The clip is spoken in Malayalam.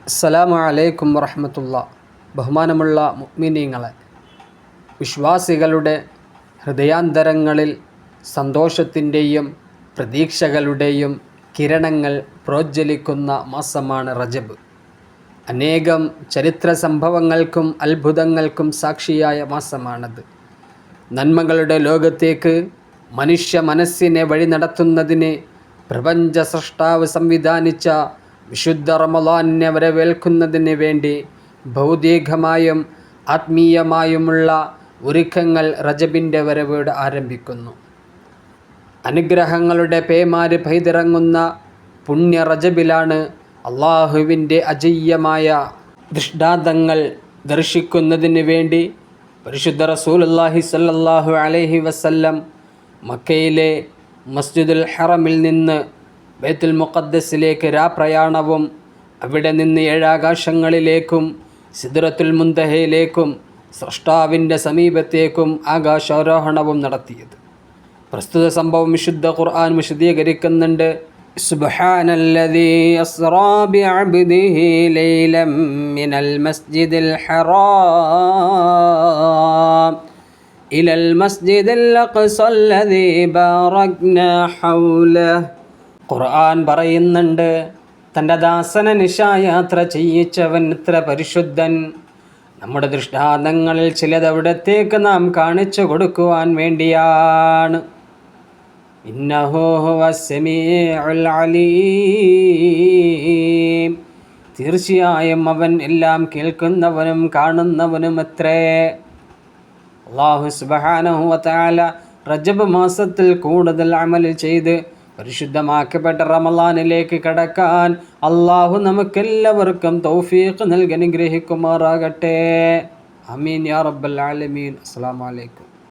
അസ്സലാമു അലൈക്കും വറഹ്മത്തുള്ളാഹി. ബഹുമാനമുള്ള മുഅ്മിനീങ്ങളെ, വിശ്വാസികളുടെ ഹൃദയാന്തരങ്ങളിൽ സന്തോഷത്തിൻ്റെയും പ്രതീക്ഷകളുടെയും കിരണങ്ങൾ പ്രോജ്വലിക്കുന്ന മാസമാണ് റജബ്. അനേകം ചരിത്ര സംഭവങ്ങൾക്കും അത്ഭുതങ്ങൾക്കും സാക്ഷിയായ മാസമാണത്. നന്മകളുടെ ലോകത്തേക്ക് മനുഷ്യ മനസ്സിനെ വഴി നടത്തുന്നതിന് പ്രപഞ്ച സൃഷ്ടാവ് സംവിധാനിച്ച വിശുദ്ധ റമളാനിനെ വരവേൽക്കുന്നതിന് വേണ്ടി ഭൗതികമായും ആത്മീയമായുമുള്ള ഒരുക്കങ്ങൾ റജബിൻ്റെ വരവോടെ ആരംഭിക്കുന്നു. അനുഗ്രഹങ്ങളുടെ പേമാര് പെയ്തിറങ്ങുന്ന പുണ്യ റജബിലാണ് അള്ളാഹുവിൻ്റെ അജയ്യമായ ദൃഷ്ടാന്തങ്ങൾ ദർശിക്കുന്നതിന് വേണ്ടി പരിശുദ്ധ റസൂലുള്ളാഹി സ്വല്ലല്ലാഹു അലൈഹി വസല്ലം മക്കയിലെ മസ്ജിദുൽ ഹറമിൽ നിന്ന് ബൈത്തുൽ മുഖദ്ദസിലേക്ക് രാപ്രയാണവും അവിടെ നിന്ന് ഏഴാകാശങ്ങളിലേക്കും സിദ്റത്തുൽ മുന്തഹയിലേക്കും സ്രഷ്ടാവിൻ്റെ സമീപത്തേക്കും ആകാശാരോഹണവും നടത്തിയത്. പ്രസ്തുത സംഭവം വിശുദ്ധ ഖുർആൻ വിശദീകരിക്കുന്നുണ്ട്. സുബ്ഹാനല്ലദീ അസ്റാ ബിഅബ്ദിഹി ലൈലൻ മിനൽ മസ്ജിദിൽ ഹറാം ഇലൽ മസ്ജിദിൽ അഖ്സല്ലദീ ബാറക്നാ ഹൗലഹു. ഖുർആൻ പറയുന്നുണ്ട്, തൻ്റെ ദാസനെ നിശായാത്ര ചെയ്യിച്ചവൻ എത്ര പരിശുദ്ധൻ. നമ്മുടെ ദൃഷ്ടാന്തങ്ങളിൽ ചിലത് അവിടത്തേക്ക് നാം കാണിച്ചു കൊടുക്കുവാൻ വേണ്ടിയാണ്. ഇന്നഹു ഹുവസ് സമീഉൽ അലീം. തീർച്ചയായും അവൻ എല്ലാം കേൾക്കുന്നവനും കാണുന്നവനും അത്രേ. അല്ലാഹു സുബ്ഹാനഹു വ തആല റജബ് മാസത്തിൽ കൂടുതൽ അമൽ ചെയ്ത് പരിശുദ്ധമാക്കപ്പെട്ട റമളാനിലേക്ക് കടക്കാൻ അള്ളാഹു നമുക്കെല്ലാവർക്കും തൗഫീഖ് നൽകി അനുഗ്രഹിക്കുമാറാകട്ടെ. ആമീൻ യാ റബ്ബൽ ആലമീൻ. അസ്സലാമു അലൈക്കും.